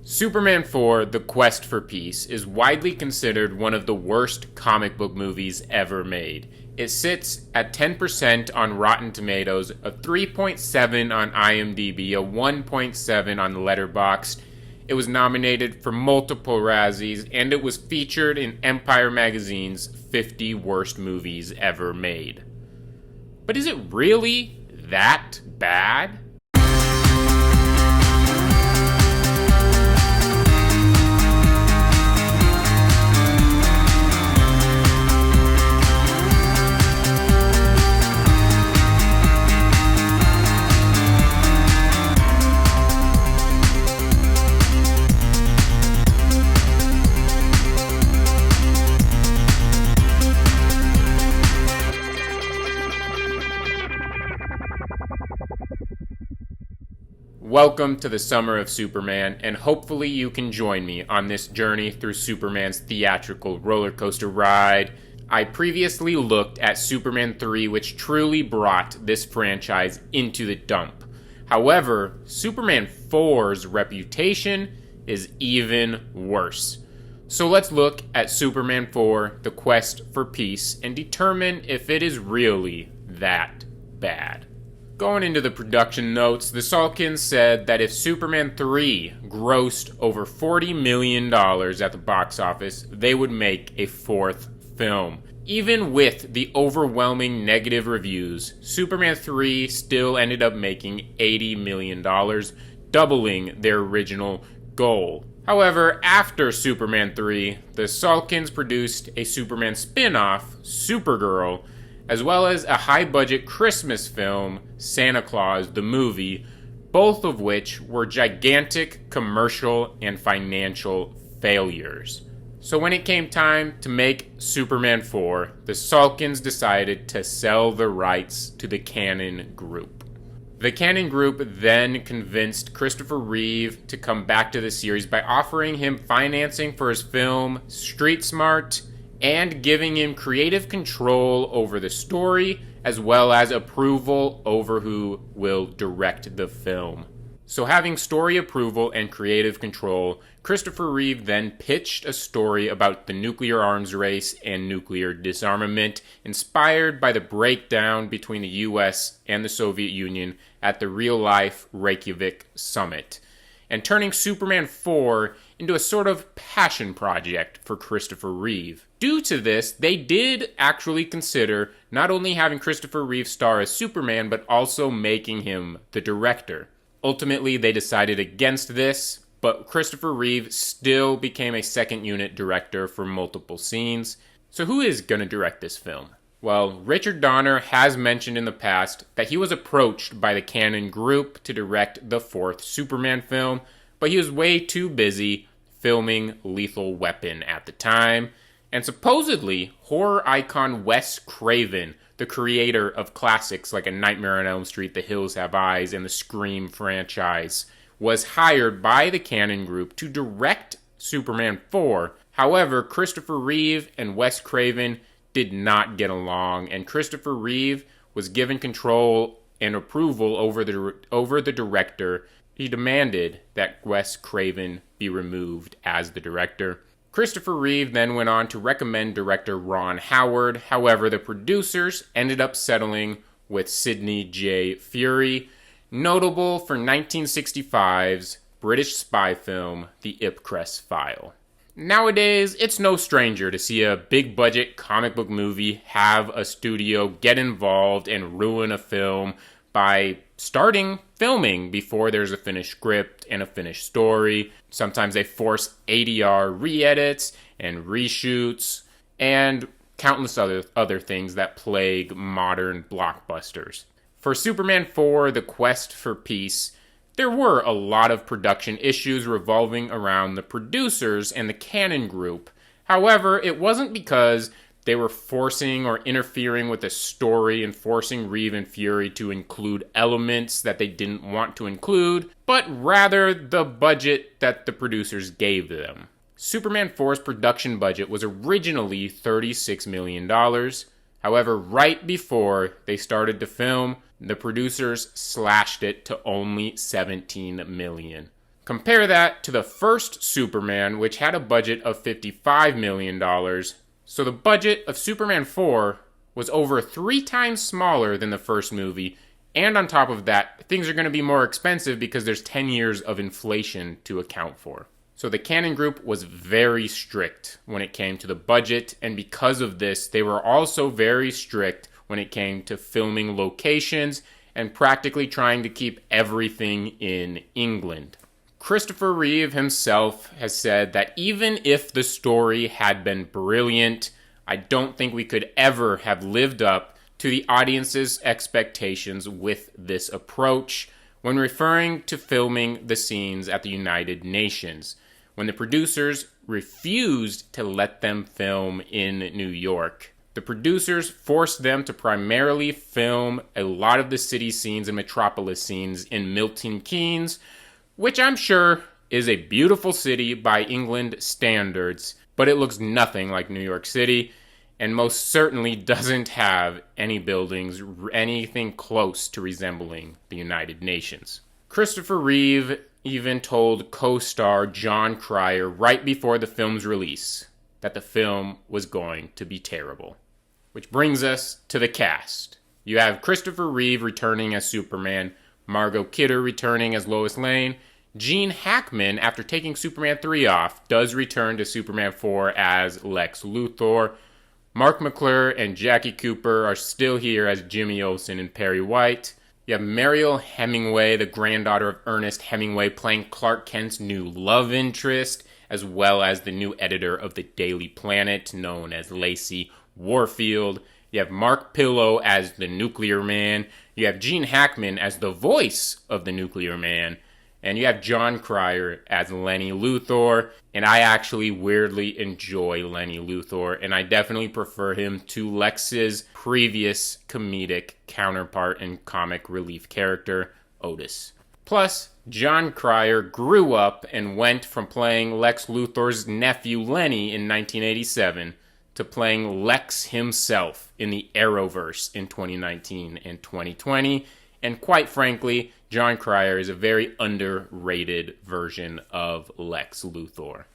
Superman 4: The Quest for Peace is widely considered one of the worst comic book movies ever made. It sits at 10% on Rotten Tomatoes, a 3.7 on IMDb, a 1.7 on Letterboxd. It was nominated for multiple Razzies, and it was featured in Empire Magazine's 50 Worst Movies Ever Made. But is it really that bad? Welcome to the Summer of Superman, and hopefully you can join me on this journey through Superman's theatrical roller coaster ride. I previously looked at Superman 3, which truly brought this franchise into the dump. However, Superman 4's reputation is even worse. So let's look at Superman 4: The Quest for Peace and determine if it is really that bad. Going into the production notes, the Salkins said that if Superman 3 grossed over $40 million at the box office, they would make a fourth film. Even with the overwhelming negative reviews, Superman 3 still ended up making $80 million, doubling their original goal. However, after Superman 3, the Salkins produced a Superman spin-off, Supergirl, as well as a high-budget Christmas film, Santa Claus the Movie, both of which were gigantic commercial and financial failures. So when it came time to make Superman 4, the Salkins decided to sell the rights to the Cannon Group. The Cannon Group then convinced Christopher Reeve to come back to the series by offering him financing for his film Street Smart, and giving him creative control over the story, as well as approval over who will direct the film. So having story approval and creative control, Christopher Reeve then pitched a story about the nuclear arms race and nuclear disarmament, inspired by the breakdown between the US and the Soviet Union at the real-life Reykjavik summit, and turning Superman 4 into a sort of passion project for Christopher Reeve. Due to this, they did actually consider not only having Christopher Reeve star as Superman, but also making him the director. Ultimately, they decided against this, but Christopher Reeve still became a second unit director for multiple scenes. So who is going to direct this film? Well, Richard Donner has mentioned in the past that he was approached by the Cannon Group to direct the fourth Superman film, but he was way too busy filming Lethal Weapon at the time. And supposedly, horror icon Wes Craven, the creator of classics like A Nightmare on Elm Street, The Hills Have Eyes, and the Scream franchise, was hired by the Cannon Group to direct Superman 4. However, Christopher Reeve and Wes Craven did not get along, and Christopher Reeve was given control and approval over the director. He demanded that Wes Craven be removed as the director. Christopher Reeve then went on to recommend director Ron Howard. However, the producers ended up settling with Sidney J. Furie, notable for 1965's British spy film, The Ipcress File. Nowadays, it's no stranger to see a big-budget comic book movie have a studio get involved and ruin a film by starting filming before there's a finished script and a finished story. Sometimes they force ADR re-edits and reshoots and countless other things that plague modern blockbusters. For Superman 4: The Quest for Peace, there were a lot of production issues revolving around the producers and the Cannon Group. However, it wasn't because they were forcing or interfering with the story and forcing Reeve and Furie to include elements that they didn't want to include, but rather the budget that the producers gave them. Superman 4's production budget was originally $36 million. However, right before they started to film, the producers slashed it to only $17 million. Compare that to the first Superman, which had a budget of $55 million. So the budget of Superman 4 was over 3 times smaller than the first movie. And on top of that, things are going to be more expensive because there's 10 years of inflation to account for. So the Cannon Group was very strict when it came to the budget, and because of this, they were also very strict when it came to filming locations and practically trying to keep everything in England. Christopher Reeve himself has said that even if the story had been brilliant, I don't think we could ever have lived up to the audience's expectations with this approach when referring to filming the scenes at the United Nations, when the producers refused to let them film in New York. The producers forced them to primarily film a lot of the city scenes and metropolis scenes in Milton Keynes, which I'm sure is a beautiful city by England standards, but it looks nothing like New York City, and most certainly doesn't have any buildings anything close to resembling the United Nations. Christopher Reeve even told co-star Jon Cryer right before the film's release that the film was going to be terrible. Which brings us to the cast. You have Christopher Reeve returning as Superman, Margot Kidder returning as Lois Lane. Gene Hackman, after taking Superman 3 off, does return to Superman 4 as Lex Luthor. Mark McClure and Jackie Cooper are still here as Jimmy Olsen and Perry White. You have Mariel Hemingway, the granddaughter of Ernest Hemingway, playing Clark Kent's new love interest, as well as the new editor of the Daily Planet, known as Lacey Warfield. You have Mark Pillow as the Nuclear Man. You have Gene Hackman as the voice of the Nuclear Man. And you have Jon Cryer as Lenny Luthor. And I actually weirdly enjoy Lenny Luthor. And I definitely prefer him to Lex's previous comedic counterpart and comic relief character, Otis. Plus, Jon Cryer grew up and went from playing Lex Luthor's nephew Lenny in 1987 to playing Lex himself in the Arrowverse in 2019 and 2020. And quite frankly, Jon Cryer is a very underrated version of Lex Luthor.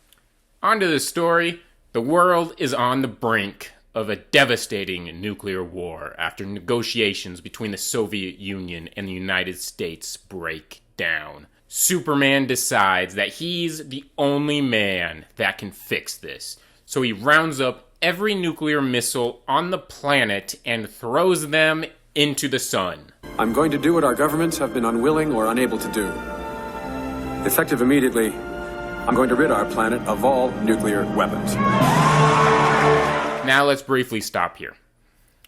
On to the story. The world is on the brink of a devastating nuclear war after negotiations between the Soviet Union and the United States break down. Superman decides that he's the only man that can fix this. So he rounds up every nuclear missile on the planet and throws them into the sun. I'm going to do what our governments have been unwilling or unable to do. Effective immediately, I'm going to rid our planet of all nuclear weapons. Now let's briefly stop here.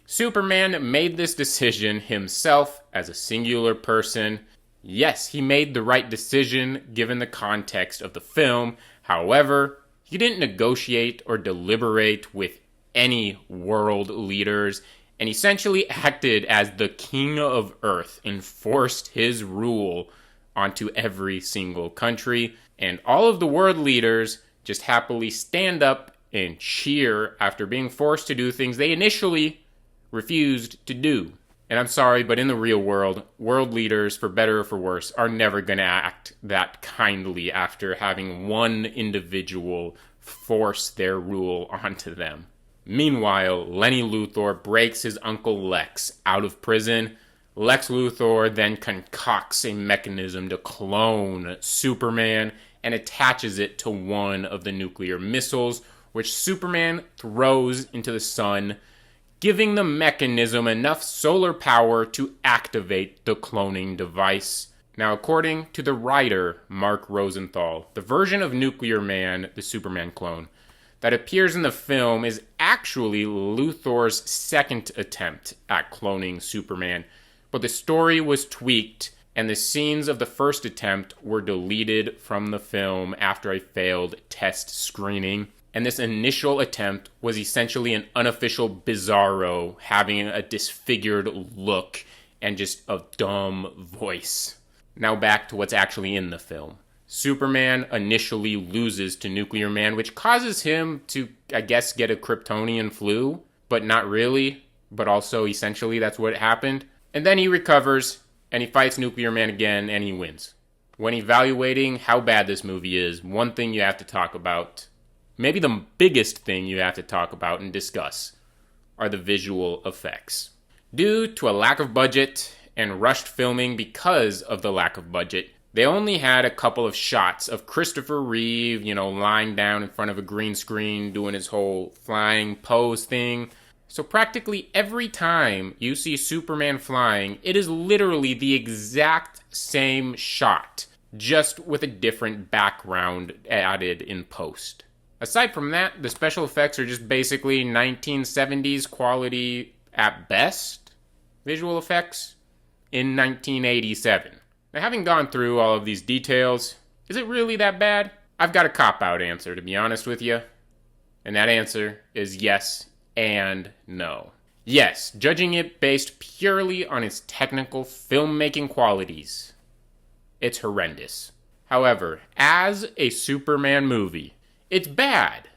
Superman made this decision himself as a singular person. Yes, he made the right decision given the context of the film. However, he didn't negotiate or deliberate with any world leaders, and essentially acted as the king of Earth and forced his rule onto every single country. And all of the world leaders just happily stand up and cheer after being forced to do things they initially refused to do. And I'm sorry, but in the real world, world leaders, for better or for worse, are never going to act that kindly after having one individual force their rule onto them. Meanwhile, Lenny Luthor breaks his uncle Lex out of prison. Lex Luthor then concocts a mechanism to clone Superman and attaches it to one of the nuclear missiles, which Superman throws into the sun, giving the mechanism enough solar power to activate the cloning device. Now, according to the writer, Mark Rosenthal, the version of Nuclear Man, the Superman clone, that appears in the film is actually Luthor's second attempt at cloning Superman, but the story was tweaked and the scenes of the first attempt were deleted from the film after a failed test screening. And this initial attempt was essentially an unofficial Bizarro having a disfigured look and just a dumb voice. Now back to what's actually in the film. Superman initially loses to Nuclear Man, which causes him to, I guess, get a Kryptonian flu, but not really, but also essentially that's what happened. And then he recovers, and he fights Nuclear Man again, and he wins. When evaluating how bad this movie is, one thing you have to talk about, maybe the biggest thing you have to talk about and discuss, are the visual effects. Due to a lack of budget and rushed filming because of the lack of budget, they only had a couple of shots of Christopher Reeve, lying down in front of a green screen doing his whole flying pose thing. So practically every time you see Superman flying, it is literally the exact same shot, just with a different background added in post. Aside from that, the special effects are just basically 1970s quality at best visual effects in 1987. Now, having gone through all of these details, is it really that bad? I've got a cop-out answer, to be honest with you. And that answer is yes and no. Yes, judging it based purely on its technical filmmaking qualities, it's horrendous. However, as a Superman movie, it's bad,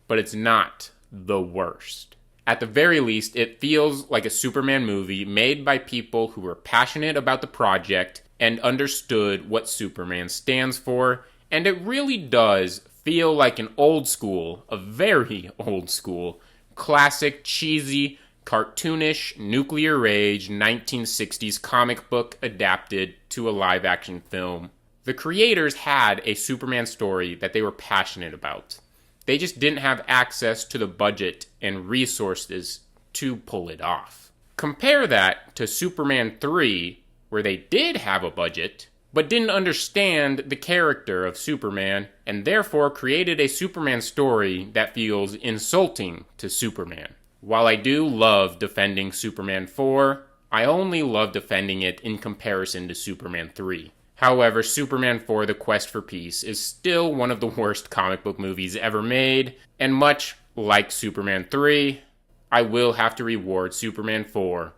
but it's not the worst. At the very least, it feels like a Superman movie made by people who were passionate about the project and understood what Superman stands for, and it really does feel like an old school, a very old school, classic, cheesy, cartoonish, nuclear age 1960s comic book adapted to a live-action film. The creators had a Superman story that they were passionate about. They just didn't have access to the budget and resources to pull it off. Compare that to Superman 3, where they did have a budget, but didn't understand the character of Superman, and therefore created a Superman story that feels insulting to Superman. While I do love defending Superman 4, I only love defending it in comparison to Superman 3. However, Superman 4: The Quest for Peace is still one of the worst comic book movies ever made, and much like Superman 3, I will have to reward Superman 4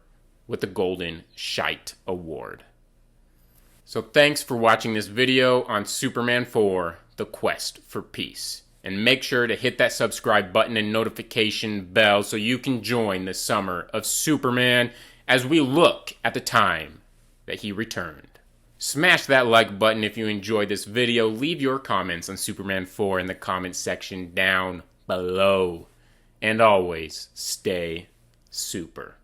with the Golden Shite Award. So thanks for watching this video on Superman 4: The Quest for Peace. And make sure to hit that subscribe button and notification bell so you can join the summer of Superman as we look at the time that he returned. Smash that like button if you enjoyed this video. Leave your comments on Superman 4 in the comments section down below. And always stay super.